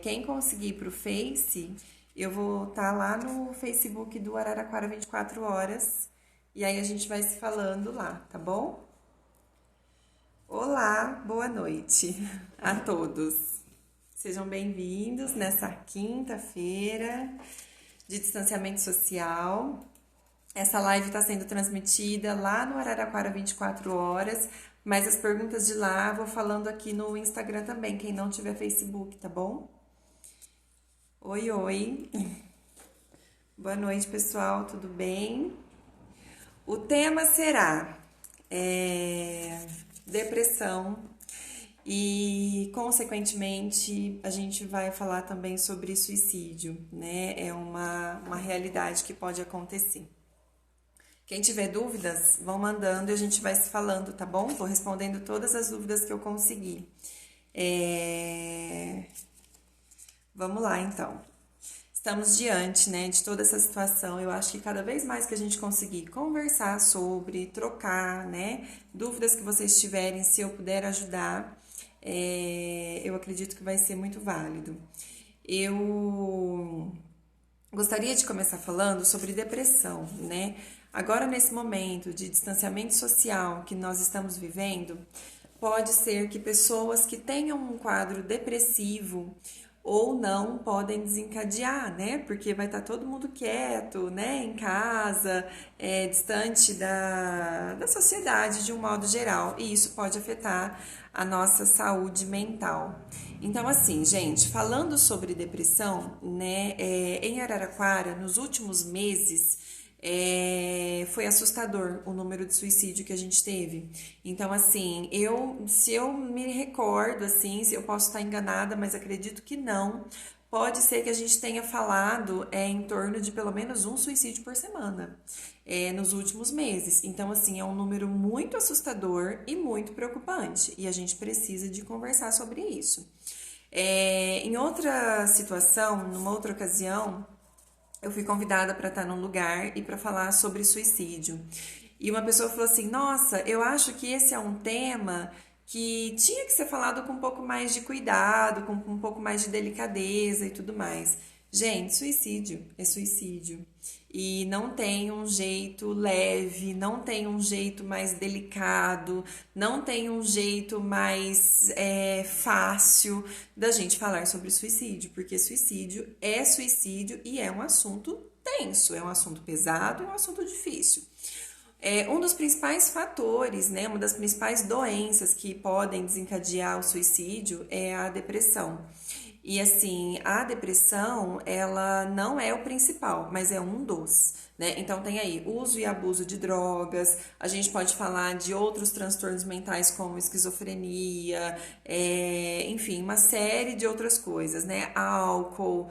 Quem conseguir para o Face, eu vou estar lá no Facebook do Araraquara 24 horas e aí a gente vai se falando lá, tá bom? Olá, boa noite a todos. Sejam bem-vindos nessa quinta-feira de distanciamento social. Essa live está sendo transmitida lá no Araraquara 24 horas, mas as perguntas de lá eu vou falando aqui no Instagram também, quem não tiver Facebook, tá bom? Oi, oi. Boa noite, pessoal, tudo bem? O tema será depressão e, consequentemente, a gente vai falar também sobre suicídio, né? É uma realidade que pode acontecer. Quem tiver dúvidas, vão mandando e a gente vai se falando, tá bom? Vou respondendo todas as dúvidas que eu conseguir. Vamos lá, então. Estamos diante, né, de toda essa situação. Eu acho que cada vez mais que a gente conseguir conversar sobre, trocar, né, dúvidas que vocês tiverem, se eu puder ajudar, eu acredito que vai ser muito válido. Eu gostaria de começar falando sobre depressão, né? Agora, nesse momento de distanciamento social que nós estamos vivendo, pode ser que pessoas que tenham um quadro depressivo ou não podem desencadear, né? Porque vai estar todo mundo quieto, né? Em casa, distante da sociedade de um modo geral, e isso pode afetar a nossa saúde mental. Então, assim, gente, falando sobre depressão, né? Em Araraquara, nos últimos meses, foi assustador o número de suicídio que a gente teve. Então, assim, se eu me recordo, assim, se eu posso estar enganada, mas acredito que não, pode ser que a gente tenha falado em torno de pelo menos um suicídio por semana, nos últimos meses. Então, assim, é um número muito assustador e muito preocupante, e a gente precisa de conversar sobre isso. Em outra situação, numa outra ocasião, eu fui convidada para estar num lugar e para falar sobre suicídio. E uma pessoa falou assim: Nossa, eu acho que esse é um tema que tinha que ser falado com um pouco mais de cuidado, com um pouco mais de delicadeza e tudo mais. Gente, suicídio é suicídio. E não tem um jeito leve, não tem um jeito mais delicado, não tem um jeito mais fácil da gente falar sobre suicídio, porque suicídio e é um assunto tenso, é um assunto pesado, é um assunto difícil. Um dos principais fatores, né, uma das principais doenças que podem desencadear o suicídio é a depressão. E assim, a depressão, ela não é o principal, mas é um dos, né? Então tem aí uso e abuso de drogas, a gente pode falar de outros transtornos mentais como esquizofrenia, enfim, uma série de outras coisas, né? Álcool,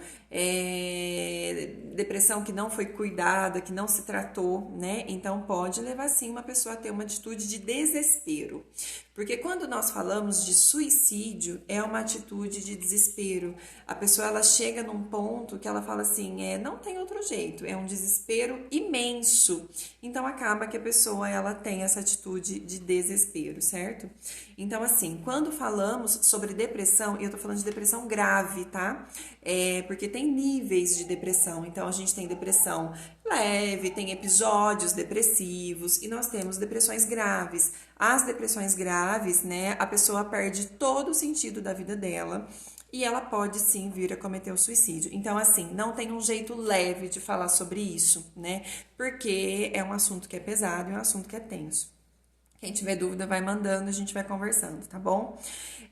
depressão que não foi cuidada, que não se tratou, né? Então pode levar sim uma pessoa a ter uma atitude de desespero. Porque quando nós falamos de suicídio, é uma atitude de desespero. A pessoa ela chega num ponto que ela fala assim, não tem outro jeito, é um desespero imenso. Então acaba que a pessoa ela tem essa atitude de desespero, certo? Então assim, quando falamos sobre depressão, e eu tô falando de depressão grave, tá? Porque tem níveis de depressão. Então a gente tem depressão leve, tem episódios depressivos e nós temos depressões graves. As depressões graves, né, a pessoa perde todo o sentido da vida dela e ela pode sim vir a cometer o suicídio. Então, assim, não tem um jeito leve de falar sobre isso, né, porque é um assunto que é pesado e um assunto que é tenso. Quem tiver dúvida vai mandando, a gente vai conversando, tá bom?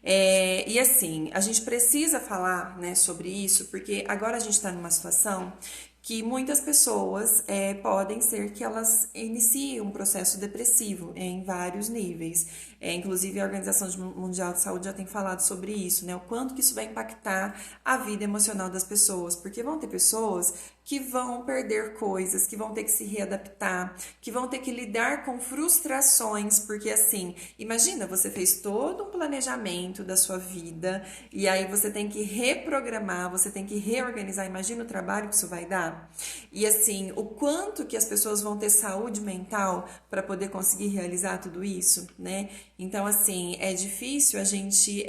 E assim, a gente precisa falar, né, sobre isso, porque agora a gente está numa situação que muitas pessoas podem ser que elas iniciem um processo depressivo em vários níveis. Inclusive a Organização Mundial de Saúde já tem falado sobre isso, né? O quanto que isso vai impactar a vida emocional das pessoas, porque vão ter pessoas que vão perder coisas, que vão ter que se readaptar, que vão ter que lidar com frustrações, porque assim, imagina, você fez todo um planejamento da sua vida e aí você tem que reprogramar, você tem que reorganizar, imagina o trabalho que isso vai dar. realizar? E assim, o quanto que as pessoas vão ter saúde mental para poder conseguir realizar tudo isso, né? Então, assim, é difícil a gente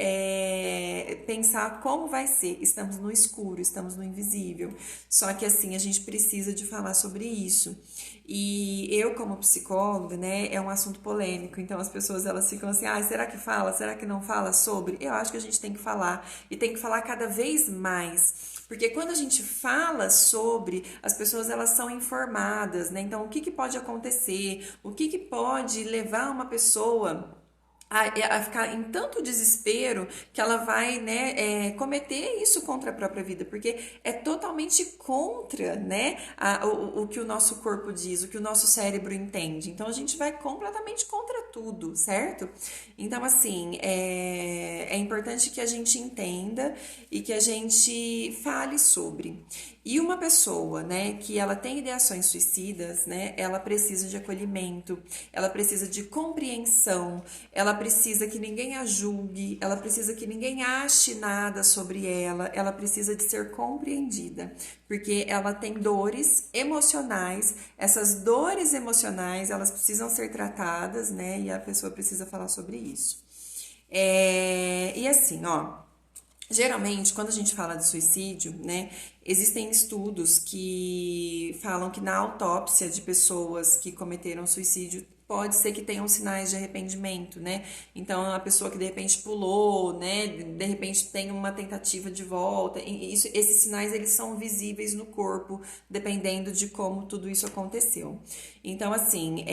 pensar como vai ser. Estamos no escuro, estamos no invisível. Só que, assim, a gente precisa de falar sobre isso. E eu, como psicóloga, né, é um assunto polêmico. Então, as pessoas, elas ficam assim, ah, será que fala? Será que não fala sobre? Eu acho que a gente tem que falar. E tem que falar cada vez mais. Porque quando a gente fala sobre, as pessoas elas são informadas, né? Então, o que que pode acontecer? O que que pode levar uma pessoa a ficar em tanto desespero que ela vai, né, cometer isso contra a própria vida, porque é totalmente contra, né, o que o nosso corpo diz, o que o nosso cérebro entende. Então a gente vai completamente contra tudo, certo? Então, assim, é importante que a gente entenda e que a gente fale sobre. E uma pessoa, né, que ela tem ideações suicidas, né, ela precisa de acolhimento, ela precisa de compreensão, ela precisa que ninguém a julgue, ela precisa que ninguém ache nada sobre ela precisa de ser compreendida, porque ela tem dores emocionais, essas dores emocionais, elas precisam ser tratadas, né, e a pessoa precisa falar sobre isso. E assim, ó, geralmente, quando a gente fala de suicídio, né, existem estudos que falam que na autópsia de pessoas que cometeram suicídio pode ser que tenham sinais de arrependimento, né? Então, a pessoa que de repente pulou, né, de repente tem uma tentativa de volta, esses sinais eles são visíveis no corpo, dependendo de como tudo isso aconteceu. Então, assim,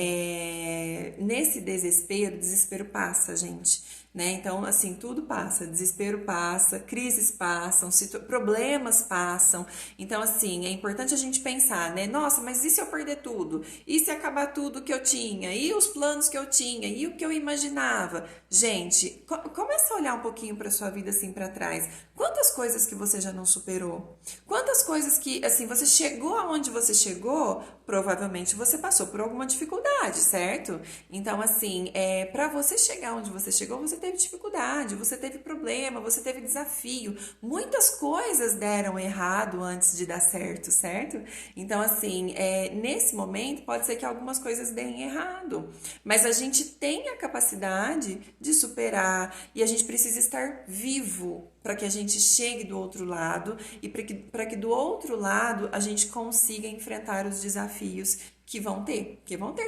nesse desespero passa, gente. Né? Então, assim, tudo passa, desespero passa, crises passam, problemas passam. Então, assim, é importante a gente pensar, né? Nossa, mas e se eu perder tudo? E se acabar tudo que eu tinha? E os planos que eu tinha? E o que eu imaginava? Gente, começa a olhar um pouquinho para sua vida assim para trás. Quantas coisas que você já não superou? Quantas coisas que, assim, você chegou aonde você chegou, provavelmente você passou por alguma dificuldade, certo? Então, assim, para você chegar onde você chegou, você teve dificuldade, você teve problema, você teve desafio. Muitas coisas deram errado antes de dar certo, certo? Então, assim, nesse momento pode ser que algumas coisas deem errado, mas a gente tem a capacidade de superar e a gente precisa estar vivo para que a gente chegue do outro lado e para que do outro lado a gente consiga enfrentar os desafios que vão ter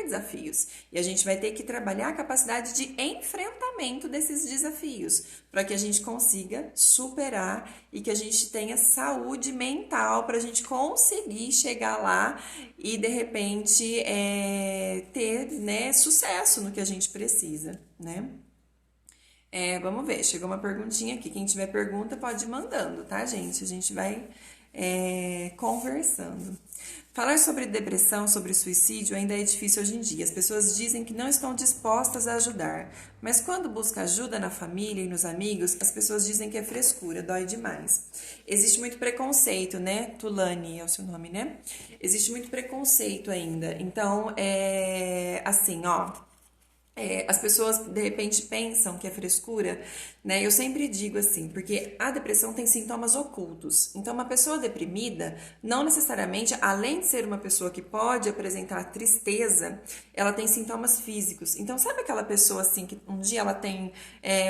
desafios. E a gente vai ter que trabalhar a capacidade de enfrentamento desses desafios, para que a gente consiga superar e que a gente tenha saúde mental para a gente conseguir chegar lá e, de repente, ter, né, sucesso no que a gente precisa, né? Vamos ver, chegou uma perguntinha aqui. Quem tiver pergunta pode ir mandando, tá, gente? A gente vai conversando. Falar sobre depressão, sobre suicídio ainda é difícil hoje em dia. As pessoas dizem que não estão dispostas a ajudar, mas quando busca ajuda na família e nos amigos, as pessoas dizem que é frescura, dói demais. Existe muito preconceito, né? Tulane é o seu nome, né? Existe muito preconceito ainda. Então, assim, ó. As pessoas de repente pensam que é frescura, né? Eu sempre digo assim, porque a depressão tem sintomas ocultos. Então, uma pessoa deprimida, não necessariamente, além de ser uma pessoa que pode apresentar tristeza, ela tem sintomas físicos. Então, sabe aquela pessoa assim que um dia ela tem,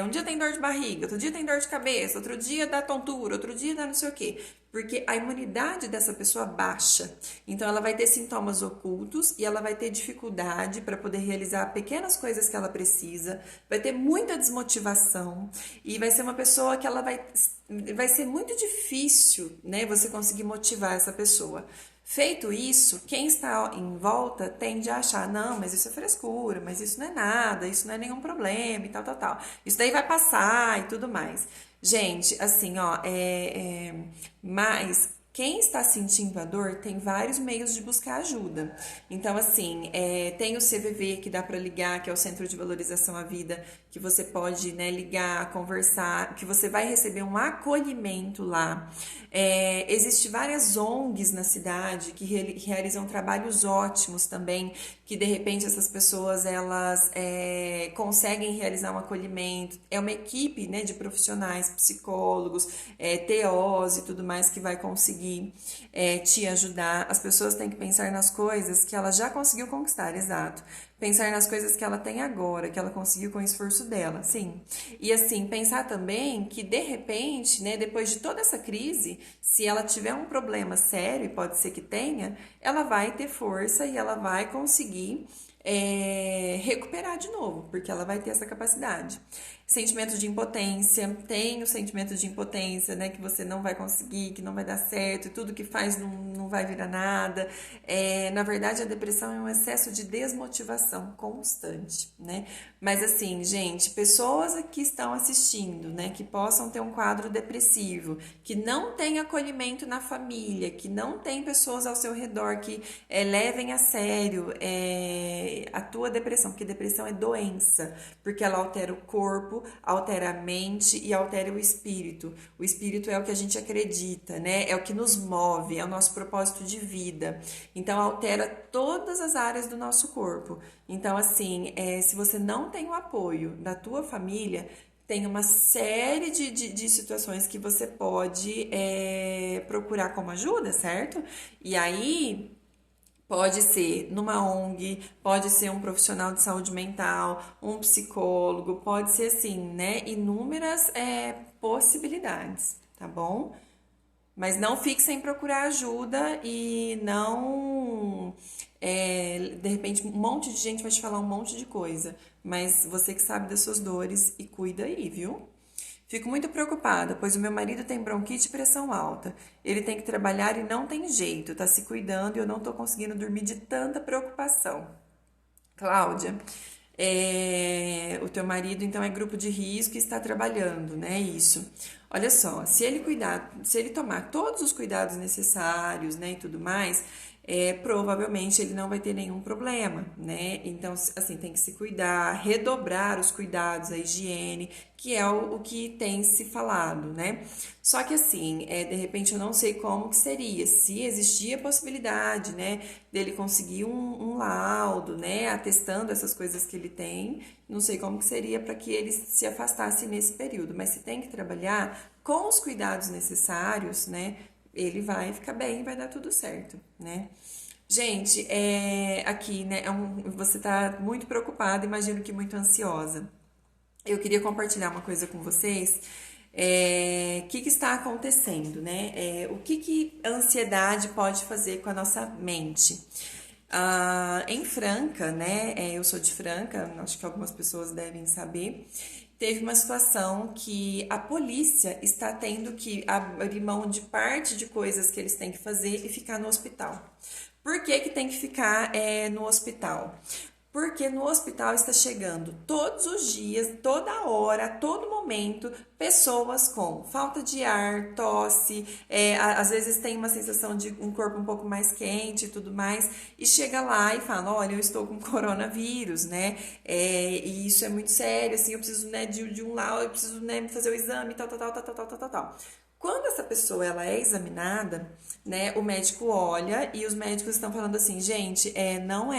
um dia tem dor de barriga, outro dia tem dor de cabeça, outro dia dá tontura, outro dia dá não sei o quê. Porque a imunidade dessa pessoa baixa. Então, ela vai ter sintomas ocultos e ela vai ter dificuldade para poder realizar pequenas coisas que ela precisa, vai ter muita desmotivação e vai ser uma pessoa que ela vai ser muito difícil, né, você conseguir motivar essa pessoa. Feito isso, quem está em volta tende a achar, não, mas isso é frescura, mas isso não é nada, isso não é nenhum problema e tal, tal, tal. Isso daí vai passar e tudo mais. Gente, assim, ó, mas quem está sentindo a dor tem vários meios de buscar ajuda. Então, assim, tem o CVV que dá para ligar, que é o Centro de Valorização à Vida, que você pode, né, ligar, conversar, que você vai receber um acolhimento lá. Existem várias ONGs na cidade que realizam trabalhos ótimos também, que de repente essas pessoas elas conseguem realizar um acolhimento. É uma equipe, né, de profissionais, psicólogos, TOs e tudo mais que vai conseguir conseguir te ajudar. As pessoas têm que pensar nas coisas que ela já conseguiu conquistar, exato. Pensar nas coisas que ela tem agora, que ela conseguiu com o esforço dela, sim. E assim, pensar também que de repente, né, depois de toda essa crise, se ela tiver um problema sério, e pode ser que tenha, ela vai ter força e ela vai conseguir recuperar de novo, porque ela vai ter essa capacidade. Sentimento de impotência, tem o sentimento de impotência, né, que você não vai conseguir, que não vai dar certo, e tudo que faz não vai virar nada. Na verdade, a depressão é um excesso de desmotivação constante, né? Mas assim, gente, pessoas que estão assistindo, né, que possam ter um quadro depressivo, que não tem acolhimento na família, que não tem pessoas ao seu redor que levem a sério a tua depressão, porque depressão é doença, porque ela altera o corpo, altera a mente e altera o espírito. O espírito é o que a gente acredita, né? É o que nos move, é o nosso propósito de vida. Então, altera todas as áreas do nosso corpo. Então, assim, se você não tem o apoio da tua família, tem uma série de situações que você pode procurar como ajuda, certo? E aí, pode ser numa ONG, pode ser um profissional de saúde mental, um psicólogo, pode ser assim, né? Inúmeras possibilidades, tá bom? Mas não fique sem procurar ajuda e não. De repente, um monte de gente vai te falar um monte de coisa, mas você que sabe das suas dores e cuida aí, viu? Fico muito preocupada, pois o meu marido tem bronquite e pressão alta. Ele tem que trabalhar e não tem jeito, tá se cuidando e eu não tô conseguindo dormir de tanta preocupação. Cláudia, o teu marido então é grupo de risco e está trabalhando, né? Isso. Olha só, se ele tomar todos os cuidados necessários, né, e tudo mais, provavelmente ele não vai ter nenhum problema, né? Então, assim, tem que se cuidar, redobrar os cuidados, a higiene, que é o que tem se falado, né? Só que assim, de repente eu não sei como que seria, se existia a possibilidade, né, dele conseguir um laudo, né, atestando essas coisas que ele tem, não sei como que seria para que ele se afastasse nesse período, mas se tem que trabalhar com os cuidados necessários, né, ele vai ficar bem, vai dar tudo certo, né? Gente, aqui, né, você tá muito preocupada, imagino que muito ansiosa. Eu queria compartilhar uma coisa com vocês. O que está acontecendo, né? O que a ansiedade pode fazer com a nossa mente? Em Franca, né? Eu sou de Franca, acho que algumas pessoas devem saber. Teve uma situação que a polícia está tendo que abrir mão de parte de coisas que eles têm que fazer e ficar no hospital. Por que que tem que ficar no hospital? Porque no hospital está chegando todos os dias, toda hora, a todo momento, pessoas com falta de ar, tosse, às vezes tem uma sensação de um corpo um pouco mais quente e tudo mais, e chega lá e fala, olha, eu estou com coronavírus, né? E isso é muito sério, assim, eu preciso, né, de um laudo, eu preciso, né, fazer o exame, tal, tal, tal, tal, tal, tal, tal, tal. Quando essa pessoa ela é examinada, né, o médico olha e os médicos estão falando assim, gente, não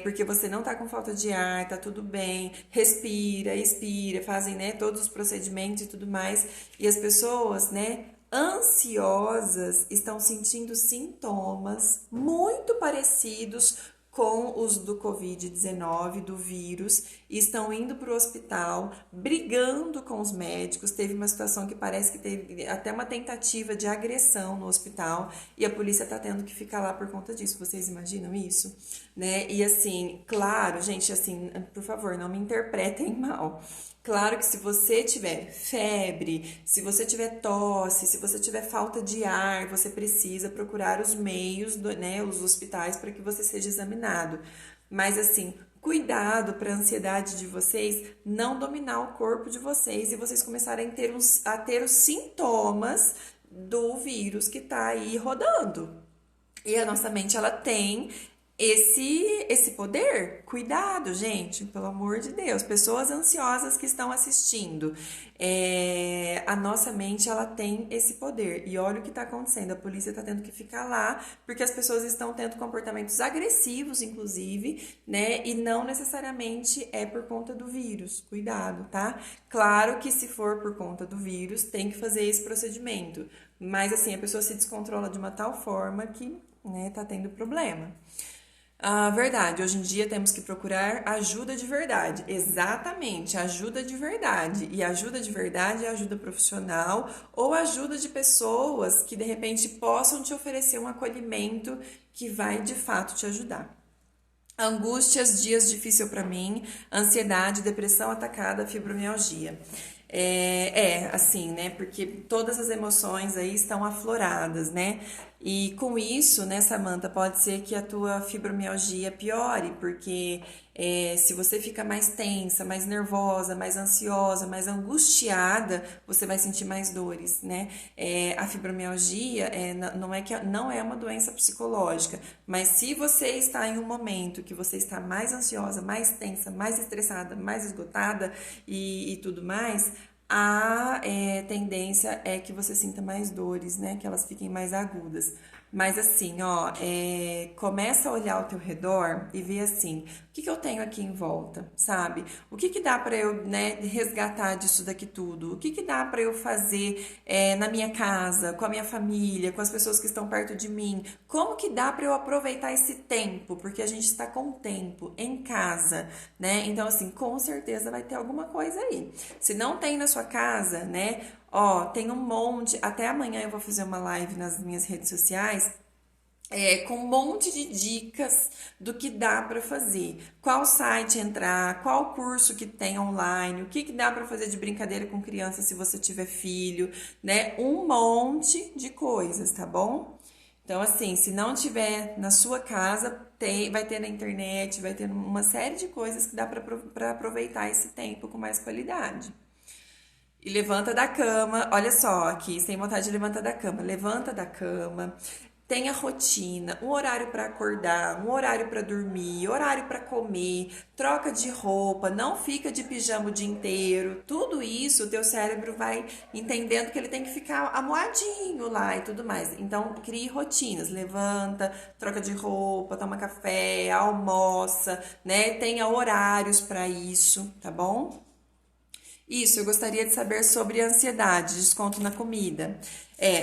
porque você não tá com falta de ar, tá tudo bem, respira, expira, fazem, né, todos os procedimentos e tudo mais, e as pessoas, né, ansiosas estão sentindo sintomas muito parecidos com os do Covid-19, do vírus, e estão indo para o hospital, brigando com os médicos. Teve uma situação que parece que teve até uma tentativa de agressão no hospital, e a polícia está tendo que ficar lá por conta disso. Vocês imaginam isso? Né? E assim, claro, gente, assim, por favor, não me interpretem mal. Claro que se você tiver febre, se você tiver tosse, se você tiver falta de ar, você precisa procurar os meios, né, os hospitais para que você seja examinado. Mas assim, cuidado para a ansiedade de vocês não dominar o corpo de vocês e vocês começarem a ter os sintomas do vírus que está aí rodando. E a nossa mente, ela tem esse poder. Cuidado, gente, pelo amor de Deus. Pessoas ansiosas que estão assistindo. A nossa mente, ela tem esse poder. E olha o que está acontecendo. A polícia está tendo que ficar lá porque as pessoas estão tendo comportamentos agressivos, inclusive, né? E não necessariamente é por conta do vírus. Cuidado, tá? Claro que se for por conta do vírus, tem que fazer esse procedimento. Mas assim, a pessoa se descontrola de uma tal forma que, né, tá tendo problema. Ah, verdade. Hoje em dia temos que procurar ajuda de verdade. Exatamente, ajuda de verdade. E ajuda de verdade é ajuda profissional ou ajuda de pessoas que de repente possam te oferecer um acolhimento que vai de fato te ajudar. Angústias, dias difícil para mim, ansiedade, depressão atacada, fibromialgia. Assim, né? Porque todas as emoções aí estão afloradas, né? E com isso, né, Samantha, pode ser que a tua fibromialgia piore, porque se você fica mais tensa, mais nervosa, mais ansiosa, mais angustiada, você vai sentir mais dores, né? A fibromialgia não é uma doença psicológica, mas se você está em um momento que você está mais ansiosa, mais tensa, mais estressada, mais esgotada e tudo mais, a tendência é que você sinta mais dores, né? Que elas fiquem mais agudas. Mas assim, ó, começa a olhar ao teu redor e ver assim, o que que eu tenho aqui em volta, sabe? O que que dá pra eu, né, resgatar disso daqui tudo? O que que dá pra eu fazer na minha casa, com a minha família, com as pessoas que estão perto de mim? Como que dá pra eu aproveitar esse tempo? Porque a gente está com tempo em casa, né? Então, assim, com certeza vai ter alguma coisa aí. Se não tem na sua casa, né? Ó, tem um monte. Até amanhã eu vou fazer uma live nas minhas redes sociais com um monte de dicas do que dá para fazer. Qual site entrar, qual curso que tem online, o que que dá para fazer de brincadeira com criança se você tiver filho, né? Um monte de coisas, tá bom? Então, assim, se não tiver na sua casa, vai ter na internet, vai ter uma série de coisas que dá para aproveitar esse tempo com mais qualidade. E levanta da cama, olha só, aqui, sem vontade de levantar da cama. Levanta da cama, tenha rotina, um horário para acordar, um horário para dormir, horário para comer, troca de roupa, não fica de pijama o dia inteiro. Tudo isso o teu cérebro vai entendendo que ele tem que ficar amuadinho lá e tudo mais. Então, crie rotinas, levanta, troca de roupa, toma café, almoça, né? Tenha horários para isso, tá bom? Isso, eu gostaria de saber sobre a ansiedade, desconto na comida.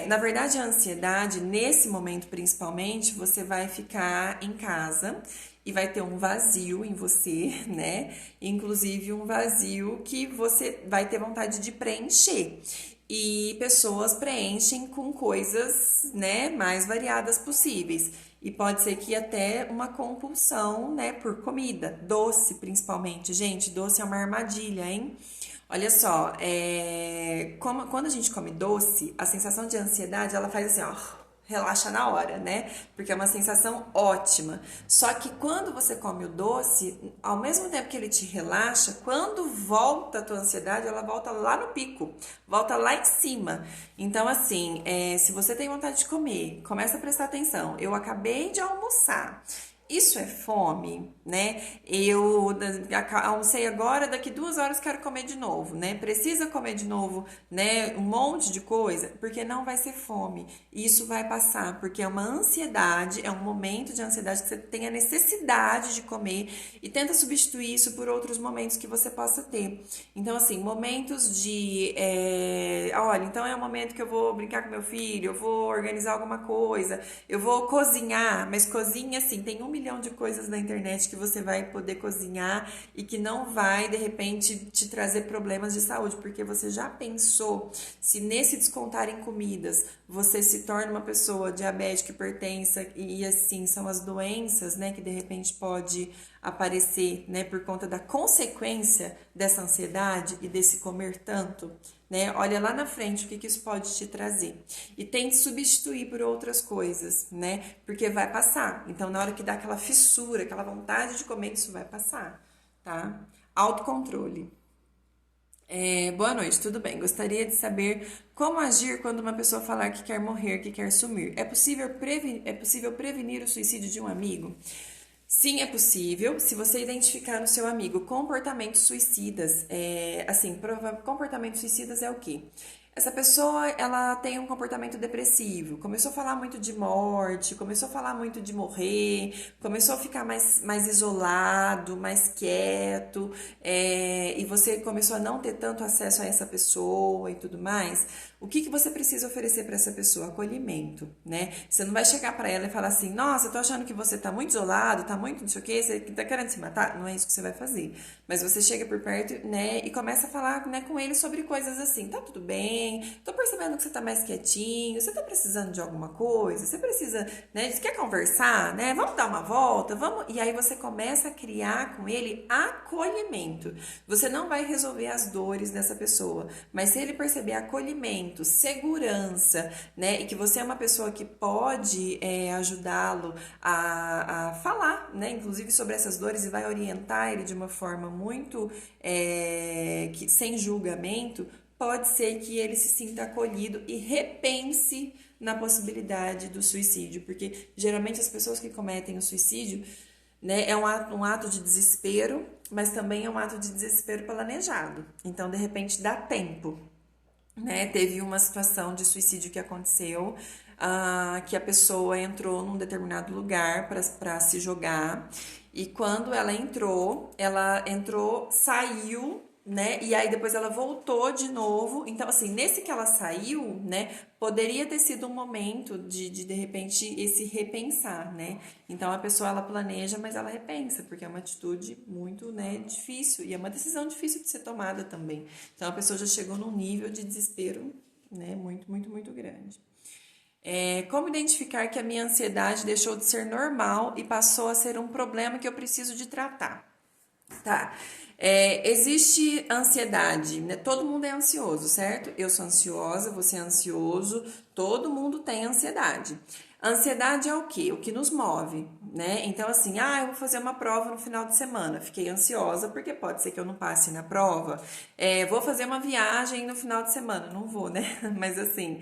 Na verdade, a ansiedade, nesse momento principalmente, você vai ficar em casa e vai ter um vazio em você, né? Inclusive um vazio que você vai ter vontade de preencher. E pessoas preenchem com coisas, né, mais variadas possíveis. E pode ser que até uma compulsão, né, por comida, doce principalmente. Gente, doce é uma armadilha, hein? Olha só, quando a gente come doce, a sensação de ansiedade, ela faz assim, ó, relaxa na hora, né? Porque é uma sensação ótima. Só que quando você come o doce, ao mesmo tempo que ele te relaxa, quando volta a tua ansiedade, ela volta lá no pico, volta lá em cima. Então, assim, se você tem vontade de comer, começa a prestar atenção. Eu acabei de almoçar. Isso é fome, né? Eu almocei agora, daqui 2 horas quero comer de novo, né? Precisa comer de novo, né? Um monte de coisa, porque não vai ser fome. Isso vai passar, porque é uma ansiedade, é um momento de ansiedade que você tem a necessidade de comer e tenta substituir isso por outros momentos que você possa ter. Então, assim, momentos de, olha, então é um momento que eu vou brincar com meu filho, eu vou organizar alguma coisa, eu vou cozinhar, mas cozinha assim, tem 1 milhão de coisas na internet que você vai poder cozinhar e que não vai, de repente, te trazer problemas de saúde, porque você já pensou se nesse descontar em comidas você se torna uma pessoa diabética, hipertensa e assim, são as doenças, né, que de repente pode aparecer, né, por conta da consequência dessa ansiedade e desse comer tanto, né? Olha lá na frente o que isso pode te trazer. E tente substituir por outras coisas, né? Porque vai passar. Então, na hora que dá aquela fissura, aquela vontade de comer, isso vai passar, tá? Autocontrole. Boa noite, tudo bem? Gostaria de saber como agir quando uma pessoa falar que quer morrer, que quer sumir. É possível prevenir o suicídio de um amigo? Sim, é possível. Se você identificar no seu amigo comportamentos suicidas, comportamentos suicidas é o quê? Essa pessoa, ela tem um comportamento depressivo, começou a falar muito de morte, começou a falar muito de morrer, começou a ficar mais isolado, mais quieto, e você começou a não ter tanto acesso a essa pessoa e tudo mais. O que que você precisa oferecer para essa pessoa? Acolhimento, né? Você não vai chegar para ela e falar assim, nossa, eu tô achando que você tá muito isolado, tá muito não sei o quê, você tá querendo se matar? Não é isso que você vai fazer. Mas você chega por perto, né, e começa a falar, né, com ele sobre coisas assim, tá tudo bem, tô percebendo que você tá mais quietinho, você tá precisando de alguma coisa, você precisa, né, você quer conversar, né, vamos dar uma volta, vamos... E aí você começa a criar com ele acolhimento. Você não vai resolver as dores dessa pessoa, mas se ele perceber acolhimento, segurança, né? E que você é uma pessoa que pode ajudá-lo a falar, né? Inclusive sobre essas dores e vai orientar ele de uma forma muito sem julgamento, pode ser que ele se sinta acolhido e repense na possibilidade do suicídio, porque geralmente as pessoas que cometem o suicídio, né, é um ato de desespero, mas também é um ato de desespero planejado. Então, de repente, dá tempo. Né? Teve uma situação de suicídio que aconteceu, que a pessoa entrou num determinado lugar para se jogar, e quando ela entrou, saiu, né? E aí depois ela voltou de novo. Então, assim, nesse que ela saiu, né? Poderia ter sido um momento de repente, esse repensar, né? Então, a pessoa, ela planeja, mas ela repensa, porque é uma atitude muito, né, difícil. E é uma decisão difícil de ser tomada também. Então, a pessoa já chegou num nível de desespero, né, muito, muito, muito grande. Como identificar que a minha ansiedade deixou de ser normal e passou a ser um problema que eu preciso de tratar? Tá. Existe ansiedade, né? Todo mundo é ansioso, certo? Eu sou ansiosa, você é ansioso, todo mundo tem ansiedade. Ansiedade é o quê? O que nos move, né? Então, assim, eu vou fazer uma prova no final de semana. Fiquei ansiosa porque pode ser que eu não passe na prova. Vou fazer uma viagem no final de semana. Não vou, né? Mas, assim,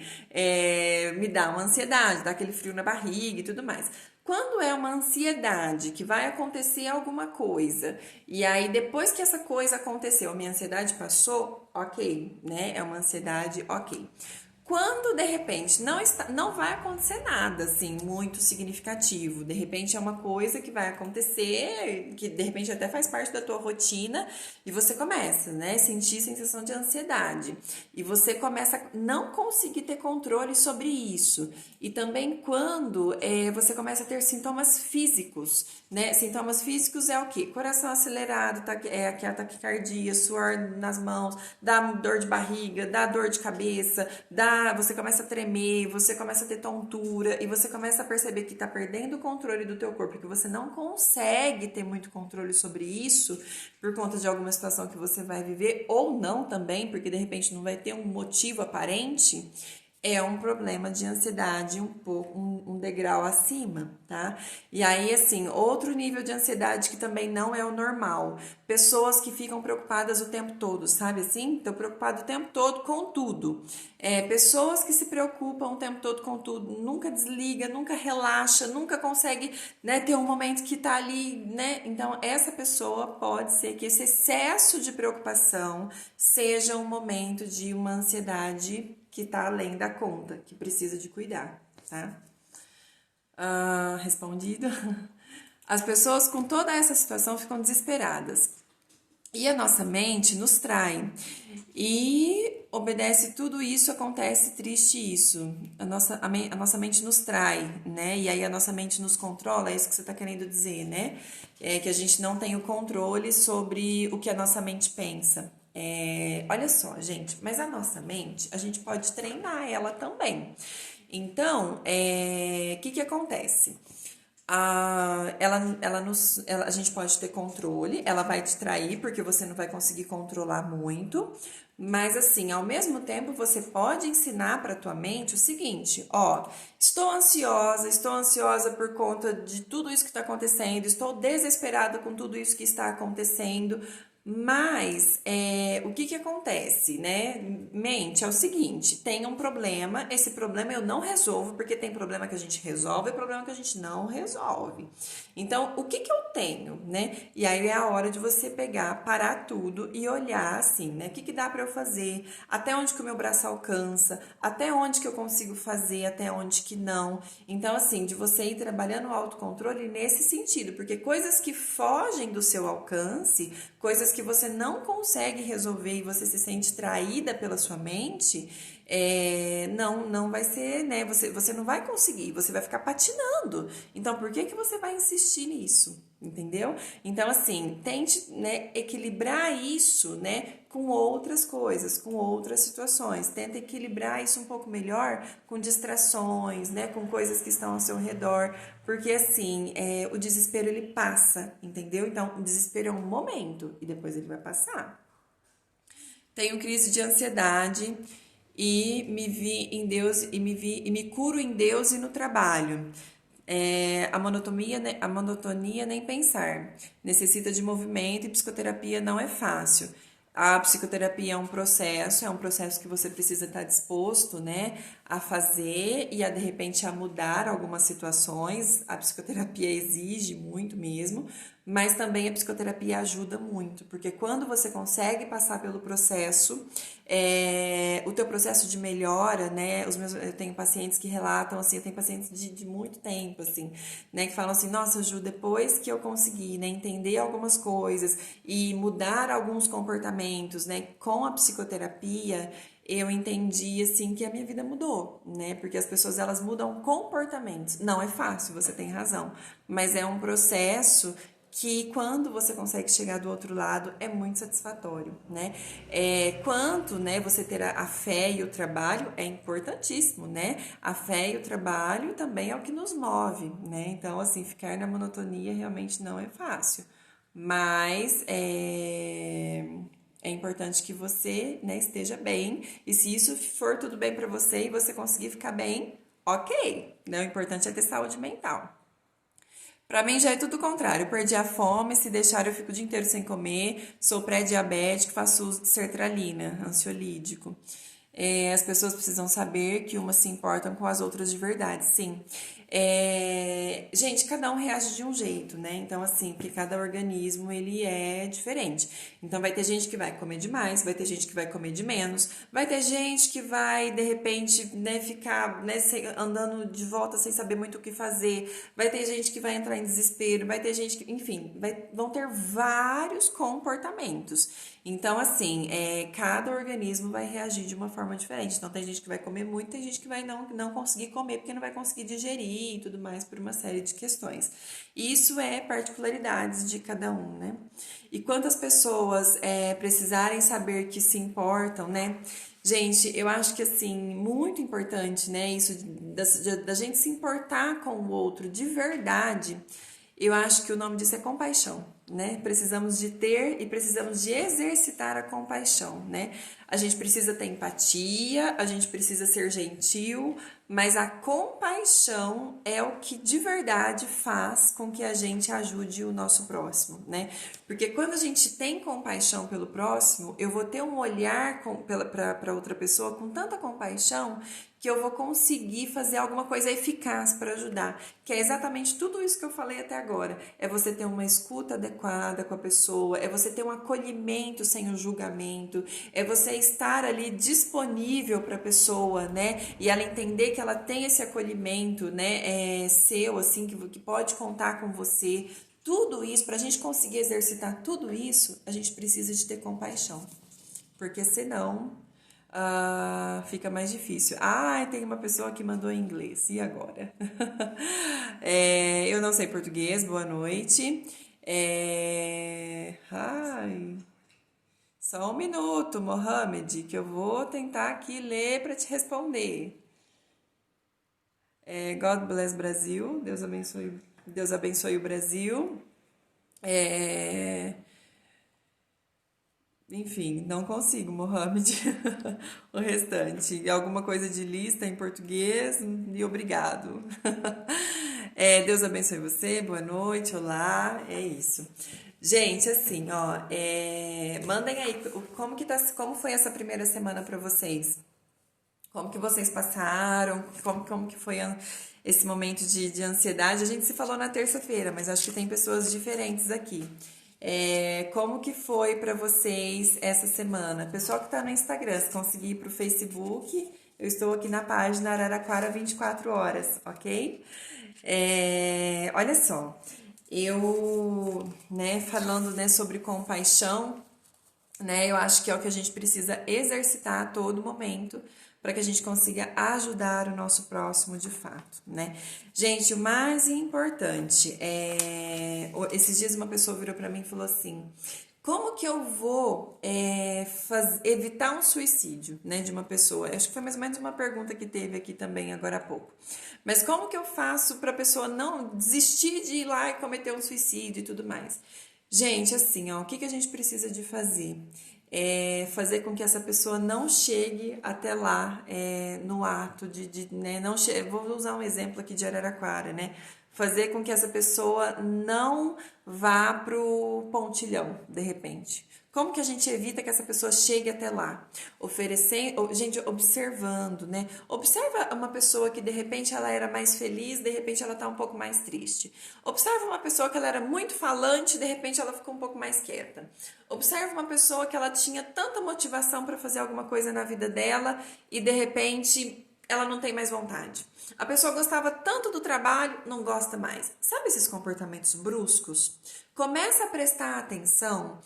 me dá uma ansiedade, dá aquele frio na barriga e tudo mais. Quando é uma ansiedade que vai acontecer alguma coisa, e aí depois que essa coisa aconteceu, a minha ansiedade passou, ok, né? É uma ansiedade, ok. Quando de repente não vai acontecer nada assim muito significativo, de repente é uma coisa que vai acontecer, que de repente até faz parte da tua rotina e você começa, né, sentir sensação de ansiedade e você começa a não conseguir ter controle sobre isso. E também quando você começa a ter sintomas físicos, né? Sintomas físicos é o quê? Coração acelerado, taquicardia, suor nas mãos, dá dor de barriga, dá dor de cabeça, você começa a tremer, você começa a ter tontura e você começa a perceber que está perdendo o controle do teu corpo, que você não consegue ter muito controle sobre isso por conta de alguma situação que você vai viver ou não também, porque de repente não vai ter um motivo aparente. É um problema de ansiedade um degrau acima, tá? E aí, assim, outro nível de ansiedade que também não é o normal. Pessoas que ficam preocupadas o tempo todo, sabe assim? Estão preocupadas o tempo todo com tudo. Pessoas que se preocupam o tempo todo com tudo, nunca desliga, nunca relaxa, nunca consegue, né, ter um momento que tá ali, né? Então, essa pessoa pode ser que esse excesso de preocupação seja um momento de uma ansiedade que tá além da conta, que precisa de cuidar, tá? Respondido. As pessoas com toda essa situação ficam desesperadas. E a nossa mente nos trai. E obedece tudo isso, acontece triste isso. A nossa mente nos trai, né? E aí a nossa mente nos controla, é isso que você tá querendo dizer, né? É que a gente não tem o controle sobre o que a nossa mente pensa. Olha só, gente, mas a nossa mente, a gente pode treinar ela também. Então, que acontece? A gente pode ter controle, ela vai te trair porque você não vai conseguir controlar muito, mas assim, ao mesmo tempo você pode ensinar para tua mente o seguinte, ó, estou ansiosa por conta de tudo isso que está acontecendo, estou desesperada com tudo isso que está acontecendo, mas o que acontece, né? Mente, é o seguinte, tem um problema, esse problema eu não resolvo, porque tem problema que a gente resolve e problema que a gente não resolve. Então, o que eu tenho, né? E aí é a hora de você pegar, parar tudo e olhar assim, né? O que dá para eu fazer? Até onde que o meu braço alcança? Até onde que eu consigo fazer? Até onde que não? Então, assim, de você ir trabalhando o autocontrole nesse sentido, porque coisas que fogem do seu alcance, coisas que você não consegue resolver e você se sente traída pela sua mente, não vai ser, né? Você não vai conseguir, você vai ficar patinando. Então, por que você vai insistir nisso? Entendeu? Então, assim, tente, né, equilibrar isso, né, com outras coisas, com outras situações. Tenta equilibrar isso um pouco melhor com distrações, né, com coisas que estão ao seu redor, porque assim, o desespero ele passa, entendeu? Então, o desespero é um momento e depois ele vai passar. Tenho crise de ansiedade e me vi em Deus e me curo em Deus e no trabalho. A monotonia nem pensar. Necessita de movimento e psicoterapia não é fácil. A psicoterapia é um processo que você precisa estar disposto, né, a fazer e a de repente a mudar algumas situações. A psicoterapia exige muito mesmo, mas também a psicoterapia ajuda muito, porque quando você consegue passar pelo processo, o teu processo de melhora, né? Eu tenho pacientes que relatam assim, eu tenho pacientes de muito tempo, assim, né? Que falam assim, nossa, Ju, depois que eu consegui, né, entender algumas coisas e mudar alguns comportamentos, né, com a psicoterapia, eu entendi assim que a minha vida mudou, né? Porque as pessoas elas mudam comportamentos. Não é fácil, você tem razão, mas é um processo que quando você consegue chegar do outro lado é muito satisfatório, né? Quanto, né, você ter a fé e o trabalho é importantíssimo, né? A fé e o trabalho também é o que nos move, né? Então, assim, ficar na monotonia realmente não é fácil, mas é importante que você, né, esteja bem, e se isso for tudo bem para você e você conseguir ficar bem, ok, né? O importante é ter saúde mental. Pra mim já é tudo o contrário. Eu perdi a fome, se deixar eu fico o dia inteiro sem comer. Sou pré-diabético, faço uso de sertralina, ansiolítico. As pessoas precisam saber que umas se importam com as outras de verdade, sim. Gente, cada um reage de um jeito, né? Então, assim, porque cada organismo ele é diferente. Então, vai ter gente que vai comer demais, vai ter gente que vai comer de menos, vai ter gente que vai, de repente, né, ficar, né, andando de volta sem saber muito o que fazer, vai ter gente que vai entrar em desespero, vai ter gente que, enfim, vão ter vários comportamentos. Então, assim, cada organismo vai reagir de uma forma diferente. Então, tem gente que vai comer muito, tem gente que vai não conseguir comer porque não vai conseguir digerir e tudo mais por uma série de questões. Isso é particularidades de cada um, né? E quantas pessoas precisarem saber que se importam, né? Gente, eu acho que, assim, muito importante, né? Isso da gente se importar com o outro de verdade. Eu acho que o nome disso é compaixão, né? Precisamos de ter e precisamos de exercitar a compaixão, né? A gente precisa ter empatia, a gente precisa ser gentil, mas a compaixão é o que de verdade faz com que a gente ajude o nosso próximo, né? Porque quando a gente tem compaixão pelo próximo, eu vou ter um olhar para outra pessoa com tanta compaixão que eu vou conseguir fazer alguma coisa eficaz para ajudar, que é exatamente tudo isso que eu falei até agora. É você ter uma escuta adequada com a pessoa, é você ter um acolhimento sem o julgamento, é você estar ali disponível para a pessoa, né? E ela entender que ela tem esse acolhimento, né? Seu, assim, que pode contar com você. Tudo isso, para a gente conseguir exercitar tudo isso, a gente precisa de ter compaixão, porque senão fica mais difícil. Tem uma pessoa que mandou em inglês, e agora? Eu não sei português, boa noite. Só um minuto, Mohamed, que eu vou tentar aqui ler para te responder. God bless Brasil, Deus abençoe o Brasil. Enfim, não consigo, Mohamed. O restante. Alguma coisa de lista em português e obrigado. Deus abençoe você, boa noite, olá, é isso. Gente, assim, ó, mandem aí como foi essa primeira semana para vocês. Como que vocês passaram? Como que foi esse momento de ansiedade? A gente se falou na terça-feira, mas acho que tem pessoas diferentes aqui. Como que foi para vocês essa semana? Pessoal que tá no Instagram, se conseguir ir pro Facebook, eu estou aqui na página Araraquara 24 horas, ok? Olha só, eu, né, falando, né, sobre compaixão, né? Eu acho que é o que a gente precisa exercitar a todo momento para que a gente consiga ajudar o nosso próximo de fato, né? Gente, o mais importante esses dias uma pessoa virou para mim e falou assim: como que eu vou evitar um suicídio, né, de uma pessoa? Acho que foi mais ou menos uma pergunta que teve aqui também agora há pouco. Mas como que eu faço para a pessoa não desistir de ir lá e cometer um suicídio e tudo mais? Gente, assim, ó, o que que a gente precisa de fazer? Fazer com que essa pessoa não chegue até lá no ato né, não vou usar um exemplo aqui de Araraquara, né? Fazer com que essa pessoa não vá pro pontilhão, de repente. Como que a gente evita que essa pessoa chegue até lá? Oferecendo, gente, observando, né? Observa uma pessoa que de repente ela era mais feliz, de repente ela tá um pouco mais triste. Observa uma pessoa que ela era muito falante, de repente ela ficou um pouco mais quieta. Observa uma pessoa que ela tinha tanta motivação para fazer alguma coisa na vida dela e de repente ela não tem mais vontade. A pessoa gostava tanto do trabalho, não gosta mais. Sabe esses comportamentos bruscos? Começa a prestar atenção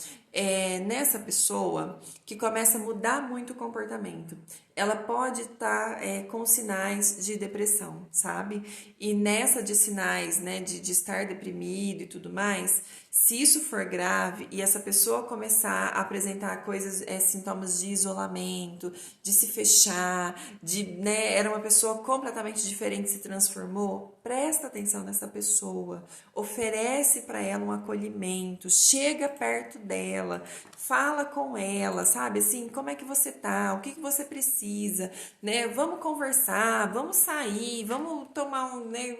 nessa pessoa que começa a mudar muito o comportamento. Ela pode estar com sinais de depressão, sabe? E nessa de sinais, né, de estar deprimido e tudo mais, se isso for grave e essa pessoa começar a apresentar coisas, sintomas de isolamento, de se fechar, né, era uma pessoa completamente diferente, se transformou, presta atenção nessa pessoa, oferece para ela um acolhimento, chega perto dela, fala com ela, sabe? Assim, como é que você tá? O que que você precisa, né? Vamos conversar, vamos sair, vamos tomar né?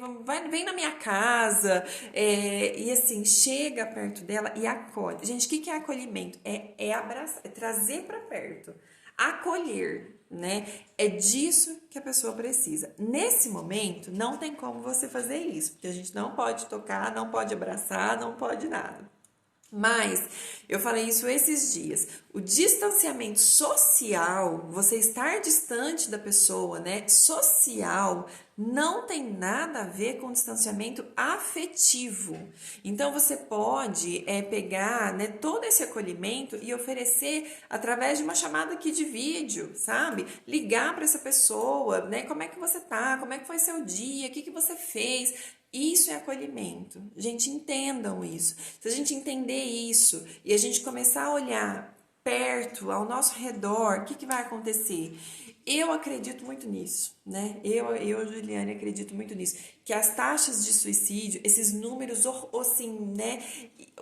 Vem na minha casa, e assim, chega perto dela e acolhe. Gente, o que que é acolhimento? É abraçar, é trazer para perto, acolher, né? É disso que a pessoa precisa. Nesse momento, não tem como você fazer isso, porque a gente não pode tocar, não pode abraçar, não pode nada. Mas eu falei isso esses dias. O distanciamento social, você estar distante da pessoa, né? Social não tem nada a ver com distanciamento afetivo. Então você pode pegar, né, todo esse acolhimento e oferecer através de uma chamada aqui de vídeo, sabe? Ligar para essa pessoa, né? Como é que você tá? Como é que foi seu dia? O que que você fez? Isso é acolhimento. Gente, entendam isso. Se a gente entender isso e a gente começar a olhar perto, ao nosso redor, o que que vai acontecer? Eu acredito muito nisso, né? Juliane, acredito muito nisso. Que as taxas de suicídio, esses números, assim, né?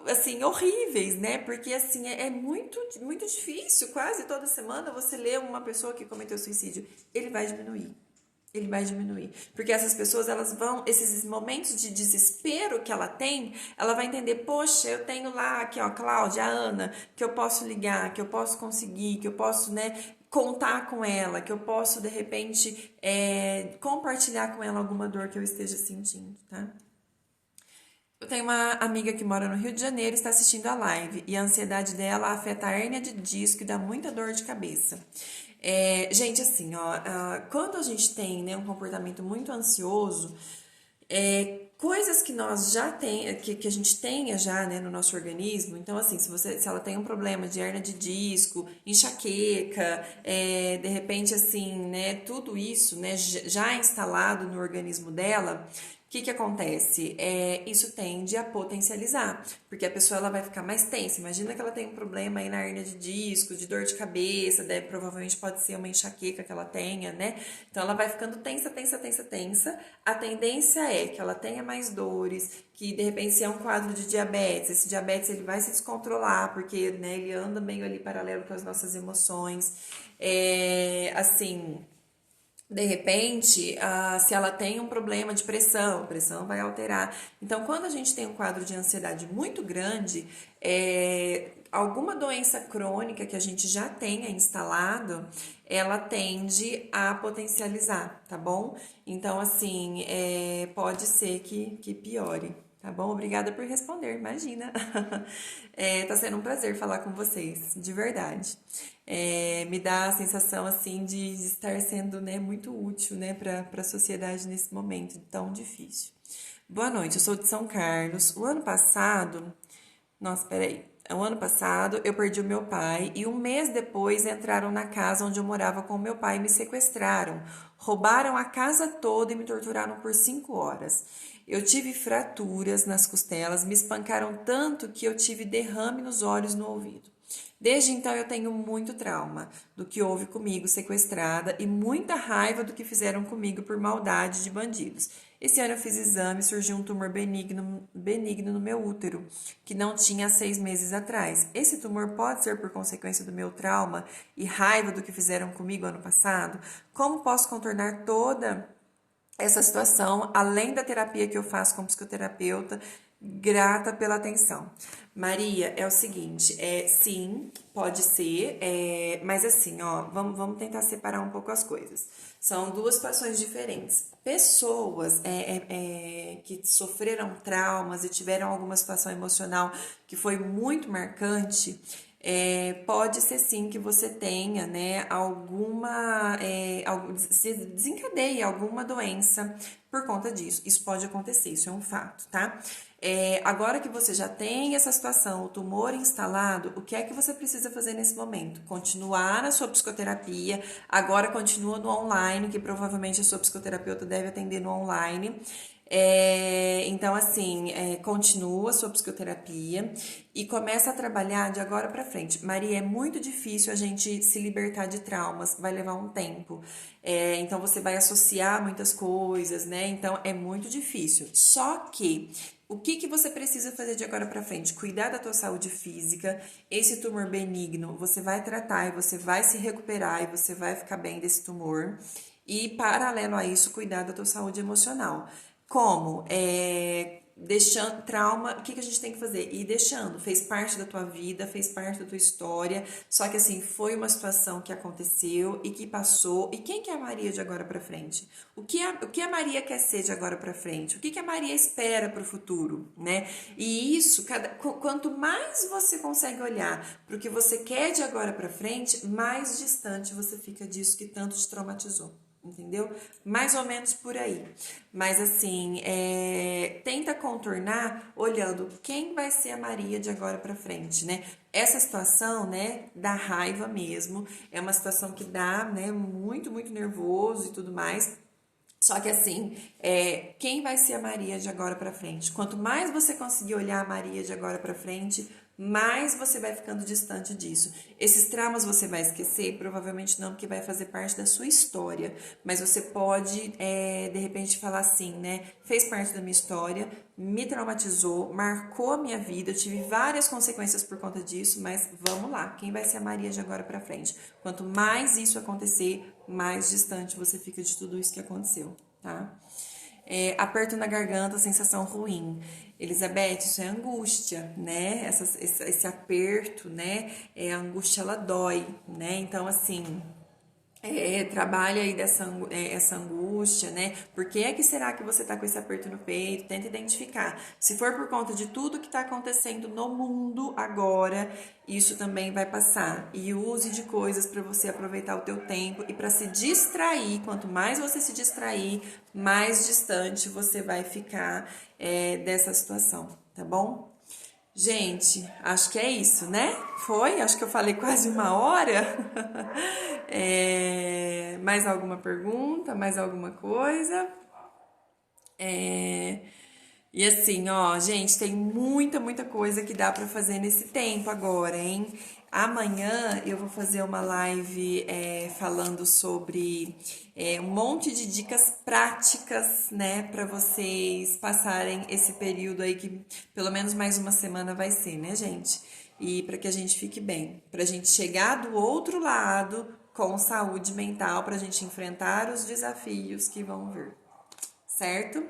Assim, horríveis, né? Porque, assim, é muito, muito difícil. Quase toda semana você lê uma pessoa que cometeu suicídio. Ele vai diminuir. Ele vai diminuir. Porque essas pessoas, elas vão, esses momentos de desespero que ela tem, ela vai entender, poxa, eu tenho lá, aqui, ó, Cláudia, a Ana, que eu posso ligar, que eu posso conseguir, que eu posso, né, contar com ela, que eu posso, de repente, compartilhar com ela alguma dor que eu esteja sentindo, tá? Eu tenho uma amiga que mora no Rio de Janeiro e está assistindo a live, e a ansiedade dela afeta a hérnia de disco e dá muita dor de cabeça. Gente, assim, ó, quando a gente tem, né, um comportamento muito ansioso, coisas que nós já tem, que a gente tenha já, né, no nosso organismo, então assim, se ela tem um problema de hérnia de disco, enxaqueca, de repente assim, né, tudo isso, né, já instalado no organismo dela, o que que acontece? Isso tende a potencializar, porque a pessoa ela vai ficar mais tensa. Imagina que ela tem um problema aí na hérnia de disco, de dor de cabeça, provavelmente pode ser uma enxaqueca que ela tenha, né? Então ela vai ficando tensa, tensa, tensa, tensa. A tendência é que ela tenha mais dores, que de repente se é um quadro de diabetes, esse diabetes ele vai se descontrolar, porque, né, ele anda meio ali paralelo com as nossas emoções. Assim, de repente, se ela tem um problema de pressão, a pressão vai alterar. Então, quando a gente tem um quadro de ansiedade muito grande, alguma doença crônica que a gente já tenha instalado, ela tende a potencializar, tá bom? Então, assim, pode ser que piore, tá bom? Obrigada por responder, imagina. Tá sendo um prazer falar com vocês, de verdade. Me dá a sensação, assim, de estar sendo, né, muito útil, né, para a sociedade nesse momento tão difícil. Boa noite, eu sou de São Carlos. O ano passado, nossa, peraí. O ano passado eu perdi o meu pai e um mês depois entraram na casa onde eu morava com o meu pai e me sequestraram. Roubaram a casa toda e me torturaram por 5 horas. Eu tive fraturas nas costelas, me espancaram tanto que eu tive derrame nos olhos e no ouvido. Desde então eu tenho muito trauma do que houve comigo sequestrada e muita raiva do que fizeram comigo por maldade de bandidos. Esse ano eu fiz exame e surgiu um tumor benigno no meu útero, que não tinha há 6 meses atrás. Esse tumor pode ser por consequência do meu trauma e raiva do que fizeram comigo ano passado? Como posso contornar toda essa situação, além da terapia que eu faço como psicoterapeuta? Grata pela atenção. Maria, é o seguinte, sim, pode ser, mas assim, ó, vamos tentar separar um pouco as coisas. São duas situações diferentes. Pessoas que sofreram traumas e tiveram alguma situação emocional que foi muito marcante, pode ser sim que você tenha, né, se desencadeie alguma doença por conta disso. Isso pode acontecer, isso é um fato, tá? Agora que você já tem essa situação, o tumor instalado, o que é que você precisa fazer nesse momento? Continuar na sua psicoterapia, agora continua no online, que provavelmente a sua psicoterapeuta deve atender no online. Então, assim, continua a sua psicoterapia e começa a trabalhar de agora para frente. Maria, é muito difícil a gente se libertar de traumas, vai levar um tempo. Então, você vai associar muitas coisas, né? Então, é muito difícil. Só que o que você precisa fazer de agora para frente? Cuidar da tua saúde física. Esse tumor benigno, você vai tratar e você vai se recuperar e você vai ficar bem desse tumor. E, paralelo a isso, cuidar da tua saúde emocional. Como? Deixando trauma, o que a gente tem que fazer? Ir deixando, fez parte da tua vida, fez parte da tua história, só que assim, foi uma situação que aconteceu e que passou. E quem que é a Maria de agora para frente? O que a Maria quer ser de agora para frente? O que a Maria espera para o futuro, né? E isso, quanto mais você consegue olhar para o que você quer de agora para frente, mais distante você fica disso que tanto te traumatizou. Entendeu? Mais ou menos por aí. Mas assim, tenta contornar olhando quem vai ser a Maria de agora para frente, né? Essa situação, né, da raiva mesmo, é uma situação que dá, né, muito, muito nervoso e tudo mais. Só que assim, quem vai ser a Maria de agora para frente? Quanto mais você conseguir olhar a Maria de agora para frente, mais você vai ficando distante disso. Esses traumas você vai esquecer? Provavelmente não, porque vai fazer parte da sua história. Mas você pode, de repente, falar assim, né? Fez parte da minha história, me traumatizou, marcou a minha vida, eu tive várias consequências por conta disso, mas vamos lá, quem vai ser a Maria de agora para frente? Quanto mais isso acontecer, mais distante você fica de tudo isso que aconteceu, tá? Aperto na garganta, sensação ruim. Elizabeth, isso é angústia, né? Esse aperto, né? A angústia, ela dói, né? Então, assim, trabalha aí essa angústia, né? Por que é que será que você tá com esse aperto no peito? Tenta identificar. Se for por conta de tudo que tá acontecendo no mundo agora, isso também vai passar. E use de coisas para você aproveitar o teu tempo e para se distrair. Quanto mais você se distrair, mais distante você vai ficar dessa situação, tá bom? Gente, acho que é isso, né? Foi? Acho que eu falei quase 1 hora. Mais alguma pergunta? Mais alguma coisa? E assim, ó, gente, tem muita, muita coisa que dá pra fazer nesse tempo agora, hein? Amanhã eu vou fazer uma live falando sobre um monte de dicas práticas, né, pra vocês passarem esse período aí que pelo menos mais uma semana vai ser, né, gente? E para que a gente fique bem, pra gente chegar do outro lado com saúde mental, pra gente enfrentar os desafios que vão vir, certo?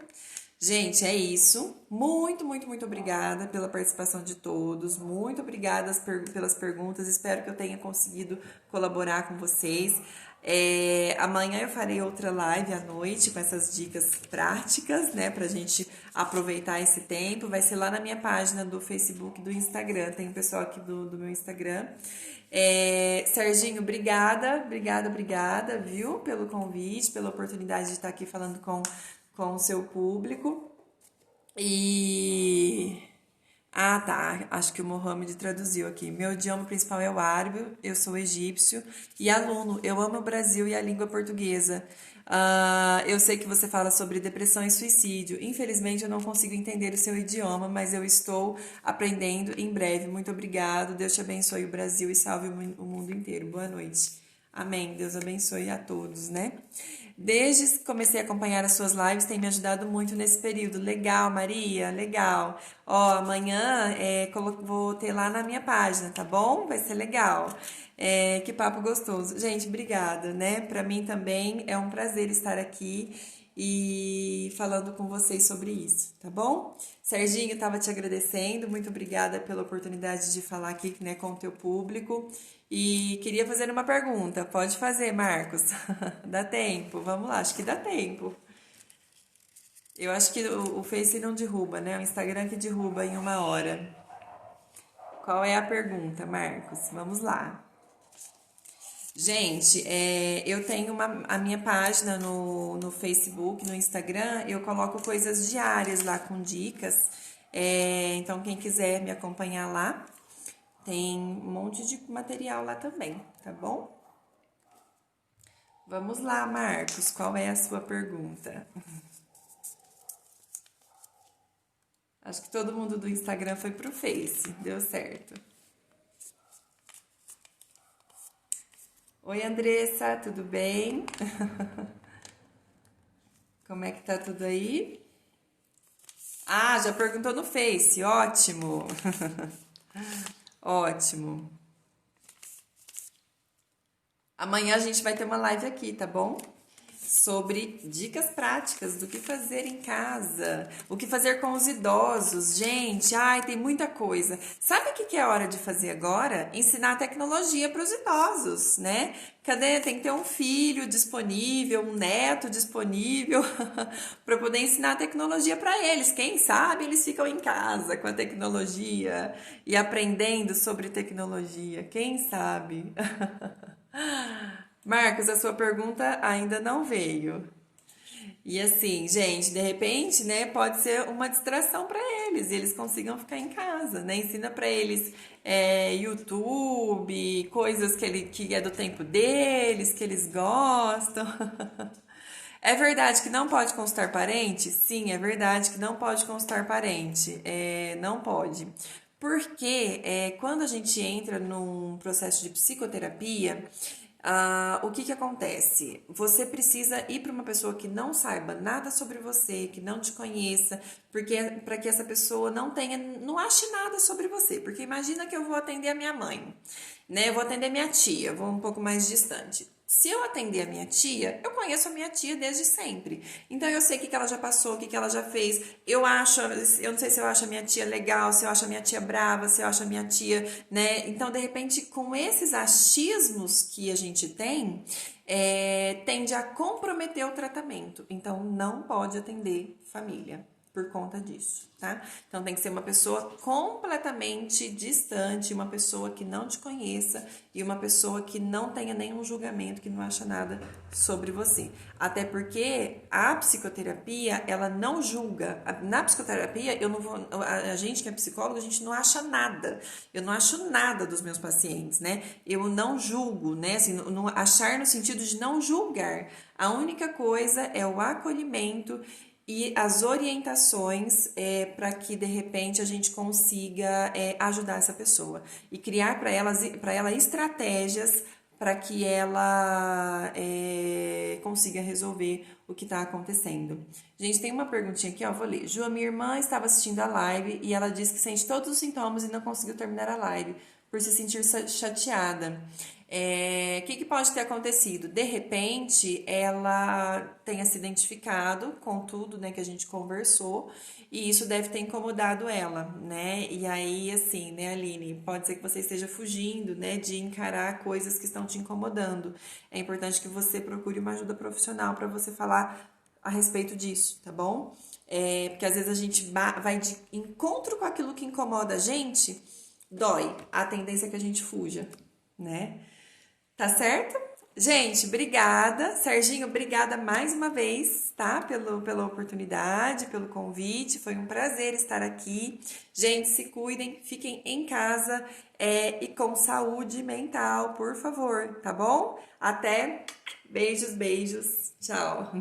Gente, é isso. Muito, muito, muito obrigada pela participação de todos. Muito obrigada pelas perguntas. Espero que eu tenha conseguido colaborar com vocês. Amanhã eu farei outra live à noite com essas dicas práticas, né, pra gente aproveitar esse tempo. Vai ser lá na minha página do Facebook e do Instagram. Tem o pessoal aqui do meu Instagram. Serginho, obrigada, obrigada, obrigada, viu, pelo convite, pela oportunidade de estar aqui falando com o seu público. E. Ah, tá. Acho que o Mohamed traduziu aqui. Meu idioma principal é o árabe, eu sou egípcio e aluno. Eu amo o Brasil e a língua portuguesa. Eu sei que você fala sobre depressão e suicídio. Infelizmente, eu não consigo entender o seu idioma, mas eu estou aprendendo em breve. Muito obrigado. Deus te abençoe o Brasil e salve o mundo inteiro. Boa noite. Amém. Deus abençoe a todos, né? Desde que comecei a acompanhar as suas lives, tem me ajudado muito nesse período. Legal, Maria, legal. Ó, amanhã vou ter lá na minha página, tá bom? Vai ser legal. Que papo gostoso. Gente, obrigada, né? Para mim também é um prazer estar aqui e falando com vocês sobre isso, tá bom? Serginho, estava te agradecendo, muito obrigada pela oportunidade de falar aqui, né, com o teu público. E queria fazer uma pergunta. Pode fazer, Marcos. Dá tempo? Vamos lá, acho que dá tempo. Eu acho que o Face não derruba, né? O Instagram que derruba em 1 hora. Qual é a pergunta, Marcos? Vamos lá. Gente, eu tenho a minha página no Facebook, no Instagram, eu coloco coisas diárias lá com dicas. Então, quem quiser me acompanhar lá, tem um monte de material lá também, tá bom? Vamos lá, Marcos, qual é a sua pergunta? Acho que todo mundo do Instagram foi pro Face, deu certo. Oi, Andressa, tudo bem? Como é que tá tudo aí? Ah, já perguntou no Face, ótimo. Ótimo. Amanhã a gente vai ter uma live aqui, tá bom? Sobre dicas práticas do que fazer em casa, o que fazer com os idosos. Gente, ai, tem muita coisa. Sabe o que é hora de fazer agora? Ensinar tecnologia para os idosos, né? Cadê? Tem que ter um filho disponível, um neto disponível para poder ensinar tecnologia para eles. Quem sabe eles ficam em casa com a tecnologia e aprendendo sobre tecnologia. Quem sabe? Marcos, a sua pergunta ainda não veio. E assim, gente, de repente, né, pode ser uma distração para eles e eles consigam ficar em casa, né? Ensina para eles YouTube, coisas que é do tempo deles, que eles gostam. É verdade que não pode constar parente? Sim, é verdade que não pode constar parente. Não pode. Porque quando a gente entra num processo de psicoterapia, o que acontece? Você precisa ir para uma pessoa que não saiba nada sobre você, que não te conheça, porque para que essa pessoa não ache nada sobre você. Porque imagina que eu vou atender a minha mãe, né? Eu vou atender a minha tia, vou um pouco mais distante. Se eu atender a minha tia, eu conheço a minha tia desde sempre. Então eu sei o que ela já passou, o que ela já fez. Eu não sei se eu acho a minha tia legal, se eu acho a minha tia brava, se eu acho a minha tia, né? Então, de repente, com esses achismos que a gente tem, tende a comprometer o tratamento. Então, não pode atender família por conta disso, tá? Então tem que ser uma pessoa completamente distante, uma pessoa que não te conheça e uma pessoa que não tenha nenhum julgamento, que não acha nada sobre você. Até porque a psicoterapia, ela não julga. Na psicoterapia, eu não vou, a gente que é psicólogo, a gente não acha nada. Eu não acho nada dos meus pacientes, né? Eu não julgo, né? Assim, achar no sentido de não julgar. A única coisa é o acolhimento e as orientações para que de repente a gente consiga ajudar essa pessoa e criar para ela estratégias para que ela consiga resolver o que está acontecendo. Gente, tem uma perguntinha aqui, ó, vou ler. Ju, minha irmã estava assistindo a live e ela disse que sente todos os sintomas e não conseguiu terminar a live por se sentir chateada. Que pode ter acontecido? De repente, ela tenha se identificado com tudo, né, que a gente conversou, e isso deve ter incomodado ela, né? E aí, assim, né, Aline, pode ser que você esteja fugindo, né, de encarar coisas que estão te incomodando. É importante que você procure uma ajuda profissional para você falar a respeito disso, tá bom? Porque às vezes a gente vai de encontro com aquilo que incomoda a gente, dói. A tendência é que a gente fuja, né? Tá certo? Gente, obrigada. Serginho, obrigada mais uma vez, tá? Pela oportunidade, pelo convite. Foi um prazer estar aqui. Gente, se cuidem, fiquem em casa, e com saúde mental, por favor, tá bom? Até. Beijos, beijos. Tchau.